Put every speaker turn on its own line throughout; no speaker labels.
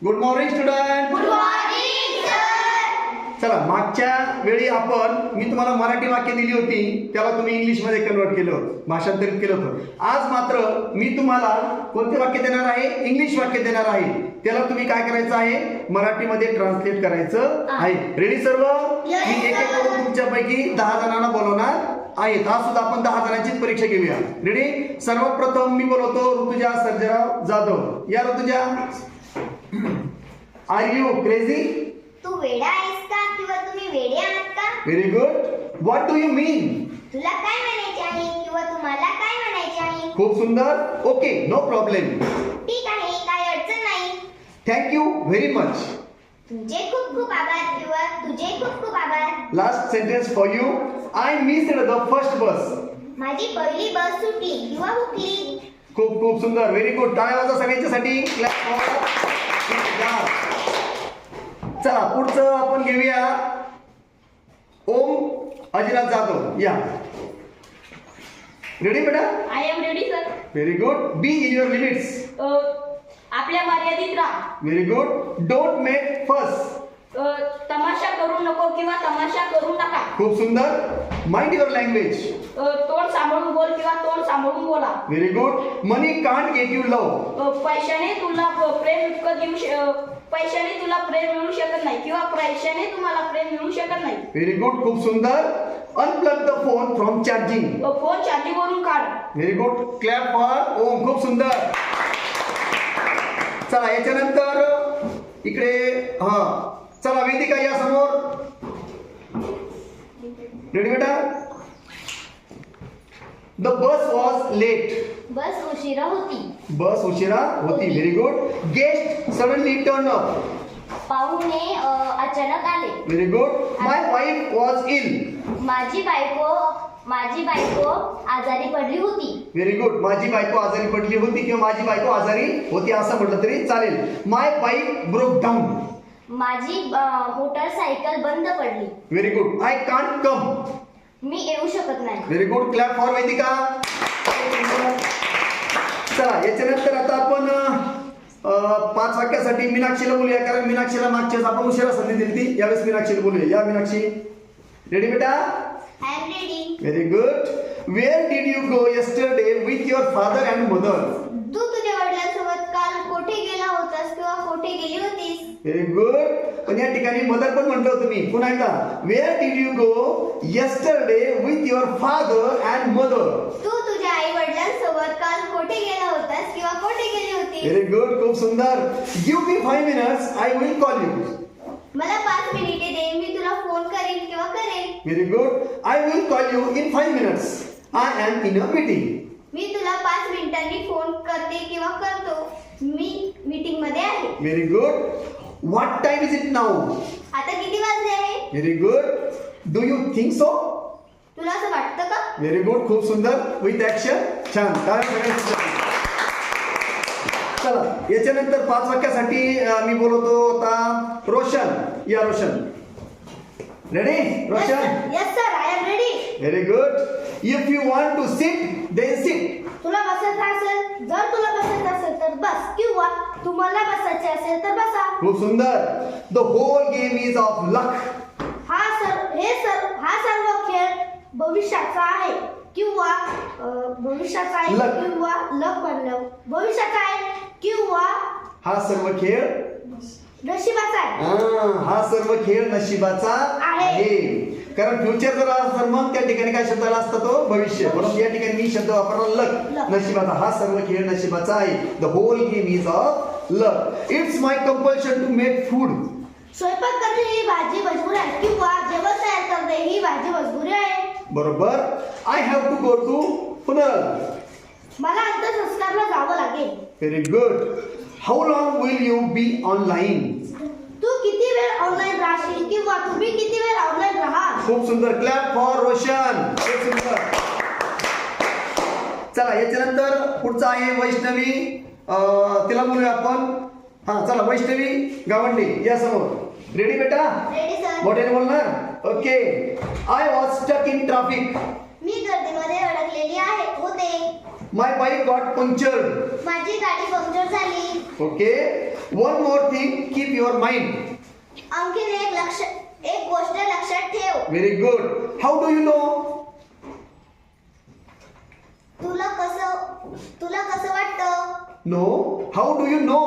Good morning student.
Good morning sir.
चला, मागच्या वेळी मी तुम्हाला मराठी वाक्य दिली होती, त्याला तुम्ही इंग्लिश मध्ये कन्वर्ट केलं, भाषांतरित केलं होतं. आज मात्र मी तुम्हाला कोणते वाक्य देणार आहे? इंग्लिश वाक्य देणार आहे. त्याला तुम्ही काय करायचं आहे? मराठीमध्ये ट्रान्सलेट करायचं आहे. रेडी सर्व? मी एक एक करून तुमच्यापैकी 10 जणांना बोलवणार आहेत. आज सुद्धा आपण 10 जणांची परीक्षा घेऊया. रेडी? सर्वप्रथम मी बोलवतो ऋतुजा सर्जेराव जाधव. या ऋतुजा. Are you crazy?
तू वेडा आहेस का किंवा तुम्ही वेडे आहात का?
Very good. What do you mean?
तुला काय म्हणायचे आहे किंवा तुम्हाला काय म्हणायचे आहे?
खूप सुंदर. Okay, no problem.
ठीक आहे, काय अडचण नाही.
Thank you very much.
तुझे खूप खूप आभार किंवा तुझे खूप खूप आभार.
Last sentence for you. I missed the first bus.
माझी पहिली बस सुटली किंवा हुकली.
खूप खूप सुंदर. Very good. टाळ्या वाजवा सगळ्यांच्यासाठी. Clap for. चला, पुढचं आपण घेऊया. ओम अजिराज जाधव. या. रेडी बेटा?
I am ready sir.
Very good. Be in your limits.
आपल्या मर्यादित राहा.
Very good. Don't make fuss.
तमाशा करू नको किंवा तमाशा करू नका.
खूप सुंदर. Mind your language.
तोंड सांभाळून बोल किंवा तोंड सांभाळून बोला.
Very good. Money can't get you love.
पैशाने तुला प्रेम विकत घेऊ पैशाने तुला प्रेम मिळू शकत नाही किंवा पैशाने तुम्हाला प्रेम मिळू शकत नाही.
Very good. खूप सुंदर. Unplug the phone from charging.
Phone चार्जिंगवरून काढ.
Very good. Clap for Om. खूप सुंदर. चला, याच्यानंतर इकडे चला, वेदिका या समोर. रेडी बेटा? The bus was late.
Bus उशिरा होती.
बस उशिरा होती. Very good. Guest suddenly turn up.
पाहुणे अचानक आले.
Very good. My wife was ill.
माझी बायको आजारी पडली होती.
Very good. माझी बायको आजारी पडली होती किंवा माझी बायको आजारी होती असं म्हटलं तरी चालेल. My bike broke down.
माझी मोटरसायकल बंद पडली.
Very good. I can't come.
मी येऊ शकत नाही.
Very good. Clap for Vedika. चला, याच्यानंतर आता आपण 5 वाक्यासाठी मीनाक्षीला बोलूया, कारण मीनाक्षीला मागच्याच आपण उशिरा संधी दिली ती. यावेळेस मीनाक्षीला बोलूया. या मीनाक्षी. रेडी बेटा?
I am ready.
Very good. Where did you go yesterday with your father and mother?
तू तुझ्या वडिलांसोबत काल कोठे गेला होतास किंवा कोठे गेली होतीस?
Very good. पण या ठिकाणी मदर पण म्हटलं होतं मी. पुन्हा एकदा. Where did you go yesterday with your father and mother?
तू तुझ्या आई वडिलांसोबत काल कोठे गेला होतास किंवा कोठे गेली होतीस?
Very good. खूप सुंदर. Give me 5 minutes. I will call you.
मला 5 मिनिटे दे, मी तुला फोन करेन किंवा करेन.
Very good. I will call you in 5 minutes. I am in a meeting.
मी तुला 5 मिनिटांनी फोन करते किंवा करतो. मी मीटिंग मध्ये आहे.
Very good. What time is it now?
आता किती वाजले आहे?
Very good. Do you think so?
तुला असं वाटतं का?
Very good. खूप सुंदर. With action. छान. चला, याच्यानंतर 5 वाक्यासाठी मी बोलवतो आता रोशन. या Roshan. Ready? Roshan.
Yes sir, I am ready.
Very good. If you want to sit then sit.
तुला बसायचं असेल, जर तुला बसायचं असेल तर बस, किंवा तुम्हाला बसायचे असेल तर बसा.
खूप सुंदर. The whole game is of luck.
हा सर्व खेळ भविष्याचा आहे किंवा भविष्याचा आहे
Luck.
किंवा लक बनलं भविष्याचा आहे किंवा
हा सर्व खेळ
नशिबाचा आहे.
हा सर्व खेळ नशिबाचा आहे. कारण फ्युचर जर असं तर मग त्या ठिकाणी काय शब्द आला असता? तो भविष्य. म्हणून या ठिकाणी मी शब्द वापरला लक. नशिबाचा. हा सर्व खेळ नशिबाचा आहे. The whole game is of luck. It's my compulsion to make food.
स्वयंपाक करणे ही माझी मजबुरी आहे किंवा जेवण तयार करणे ही माझी मजबुरी आहे.
बरोबर. I have to go to funeral.
मला अंत्यसंस्कारला जावं लागेल.
Very good. How long will you be online?
तू किती वेळ ऑनलाईन राहशील किंवा तुम्ही किती वेळ ऑनलाईन राहाल?
खूप सुंदर. Clap for Roshan. खूप सुंदर. चला, याच्यानंतर पुढचा आहे वैष्णवी. तिला बोलूया आपण. चला, वैष्णवी गावंडे या समोर. रेडी बेटा?
Ready sir.
मोठ्याने बोलणार. Okay. I was stuck in traffic.
मी गर्दीमध्ये अडकलेली होते.
My bike got punctured.
माझी गाडी पंक्चर झाली.
Okay. One more thing, keep your mind.
आणखीन एक गोष्ट लक्षात ठेव.
Very good. How do you know?
तुला कसं वाटतं?
No. How do you know?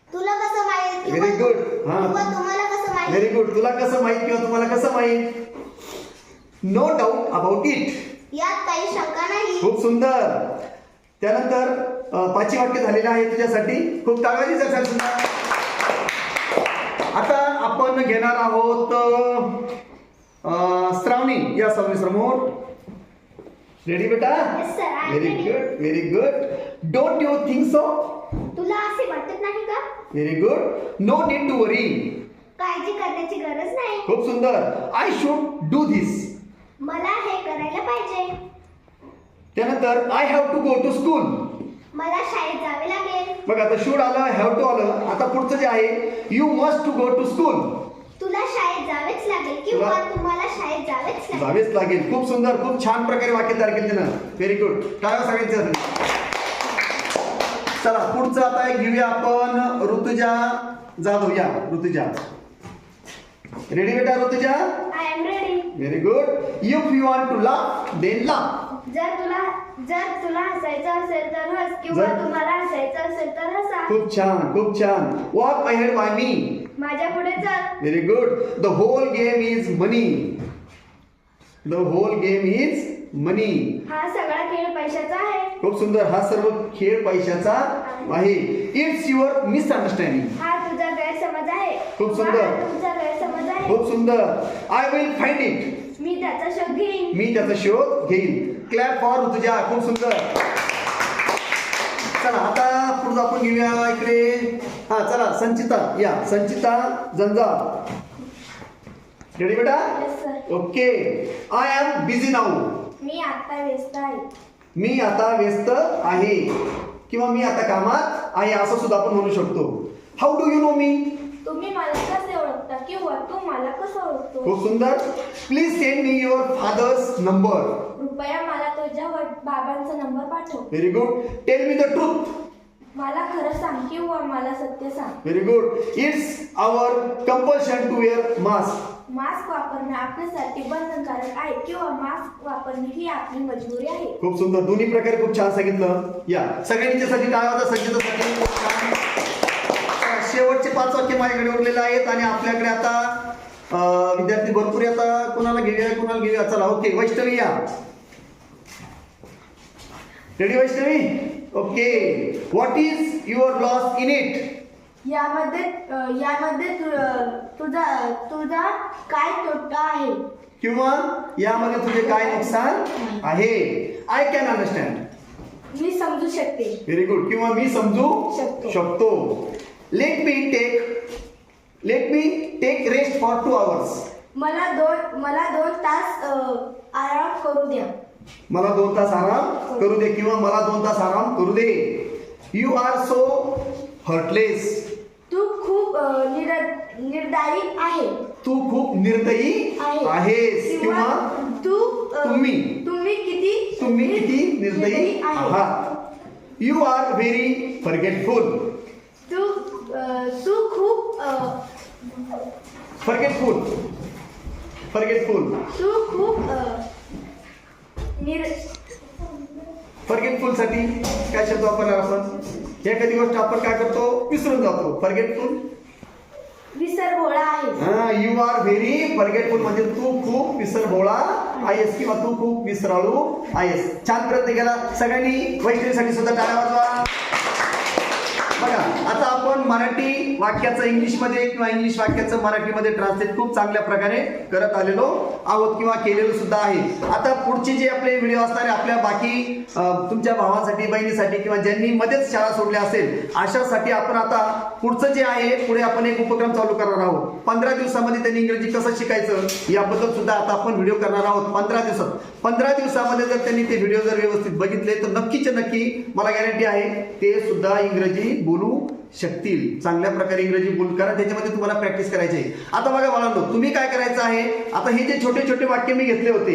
तुला कसं माहित?
Very good.
किंवा तुम्हाला कसं माहित?
Very good. तुला कसं माहित किंवा तुम्हाला कसं माहित? No doubt about it.
यात काही शंका नाही.
खूप सुंदर. त्यानंतर 5 वाक्य झालेले आहे तुझ्यासाठी. खूप टाळवाजीच असेल सुंदर. आता आपण घेणार आहोत श्रावणी. या श्रावणी समोर. रेडी बेटा?
Yes, sir, I am
very
ready.
Good, very good. Don't you think so?
तुला असे वाटत नाही का?
Very good. No need to worry.
काळजी करण्याची गरज नाही.
खूप सुंदर. I should do this.
मला हे करायला पाहिजे.
त्यानंतर I have to go to school.
मला शाळेत जावे लागेल.
बघ आता शूड आलं, हॅव टू आलं. आता पुढचं जे आहे, you must to go to school.
तुला शाळेत जावेच लागेल किंवा तुम्हाला शाळेत जावेच लागेल.
जावेच लागेल. खूप सुंदर. खूप छान प्रकारे वाक्य तयार केले ना. Very good. काय सगळ्यांचं. चला पुढचं आता एक घेऊया आपण. ऋतुजा जाधव. या ऋतुजा. रेडी बेटा Rutuja?
I am ready.
Very good. If you want to laugh then laugh.
जर तुला हसायचं असेल तर हस किंवा
जर-
तुम्हाला हसायचं असेल तर हसा.
खूप छान, खूप छान. Walk ahead by me.
माझ्या पुढे चल.
Very good. The whole game is money. The whole game is money.
हा सगळा खेळ पैशाचा आहे.
खूप सुंदर. हा सर्व खेळ पैशाचा आहे. It's your misunderstanding.
हा तुझा गैरसमज आहे.
खूप सुंदर.
हा तुमचा गैरसमज आहे.
खूप सुंदर. I will find it.
मी त्याचा शोध घेईन.
मी त्याचा शोध घेईल. Clap for Rutuja. खूप सुंदर. चला आता पुढचं आपण घेऊया इकडे. हा चला संचिता. या संचिता जंजाळ. रेडी बेटा?
Yes, sir.
Okay. I am busy now.
मी आता व्यस्त आहे.
मी आता व्यस्त आहे किंवा मी आता कामात आहे असं सुद्धा आपण म्हणू शकतो. हाऊ डू यू नो मी?
तुम्ही मला कसे ओळखता किंवा तू मला कसं ओळखतो?
खूप सुंदर. Please send me your father's number.
कृपया मला तुझ्या बाबांचा नंबर पाठव.
Very good. Tell me the truth.
मला खरं सांग किंवा मला सत्य सांग.
Very good. It's our compulsion to wear mask.
Mask वापरणे आपल्यासाठी बंधनकारक आहे किंवा मास्क वापरणे ही आपली मजबुरी आहे.
खूप सुंदर. दोन्ही प्रकारे खूप छान सांगितलं. या सगळ्यांच्यासाठी टाळ्या वाजवा. संचितासाठी खूप छान. शेवटचे 5 वाक्य माझ्याकडे उरलेले आहेत आणि आपल्याकडे आता विद्यार्थी भरपूर. आता कुणाला घेऊया चला. ओके वैष्णवी या. Ready Vaishnavi? Okay. What is your loss in it?
यामध्ये तुझा काय तोटा आहे
किंवा यामध्ये तुझे काय नुकसान आहे? I can understand.
मी समजू शकते.
Very good. किंवा मी समजू
शकतो.
शकतो. Let me take rest for 2 hours.
मला 2 तास आराम करू द्या.
मला 2 तास आराम करू दे किंवा मला 2 तास आराम करू दे. You are so heartless.
तू खूप निर्दयी आहे.
तू खूप निर्दयी आहेस किंवा तुम्ही किती निर्दयी आहात. You are very forgetful.
तू खूप
फॉरगेटफुल.
तू खूप
फॉरगेटफुल साठी काय शब्द वापरणार आपण? एखादी गोष्ट आपण काय करतो? विसरून जातो. फॉरगेटफुल.
विसरभोळा आहे.
यू आर व्हेरी फॉरगेटफुल म्हणजे तू खूप विसरभोळा आहेस किंवा तू खूप विसराळू आहेस. छान प्रयत्न केला सगळ्यांनी. वैष्णवीसाठी सुद्धा टाळ्या वाजवा. बघा आता आपण मराठी वाक्याचं इंग्लिशमध्ये किंवा इंग्लिश वाक्याचं मराठीमध्ये ट्रान्सलेट खूप चांगल्या प्रकारे करत आलेलो आहोत किंवा केलेलो सुद्धा आहे. आता पुढचे जे आपले व्हिडिओ असणार आहे आपल्या बाकी तुमच्या भावांसाठी बहिणीसाठी किंवा ज्यांनी मध्येच शाळा सोडल्या असेल अशासाठी आपण आता पुढचं जे आहे पुढे आपण एक उपक्रम चालू करणार आहोत. 15 दिवसामध्ये त्यांनी इंग्रजी कसं शिकायचं याबद्दल सुद्धा आता आपण व्हिडिओ करणार आहोत. 15 दिवसात 15 दिवसामध्ये जर त्यांनी ते व्हिडिओ जर व्यवस्थित बघितले तर नक्कीच नक्की मला गॅरंटी आहे ते सुद्धा इंग्रजी बोलू शकतील. चांगल्या प्रकारे इंग्रजी बोल. कारण त्याच्यामध्ये तुम्हाला प्रॅक्टिस करायची आहे. आता बघा बाळांनो तुम्ही काय करायचं आहे. आता हे जे छोटे छोटे वाक्य मी घेतले होते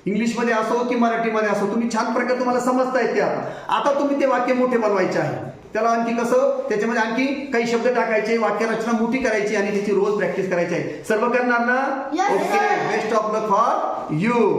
इंग्लिशमध्ये असो की मराठीमध्ये असो तुम्ही छान प्रकारे तुम्हाला समजता येते. आता तुम्ही ते वाक्य मोठे बनवायचे आहे. त्याला आणखी कसं त्याच्यामध्ये आणखी काही शब्द टाकायचे, वाक्यरचना मोठी करायची आणि त्याची रोज प्रॅक्टिस करायची आहे. सर्व करणार ना?
Yes,
okay,
sir.
Best of luck for you.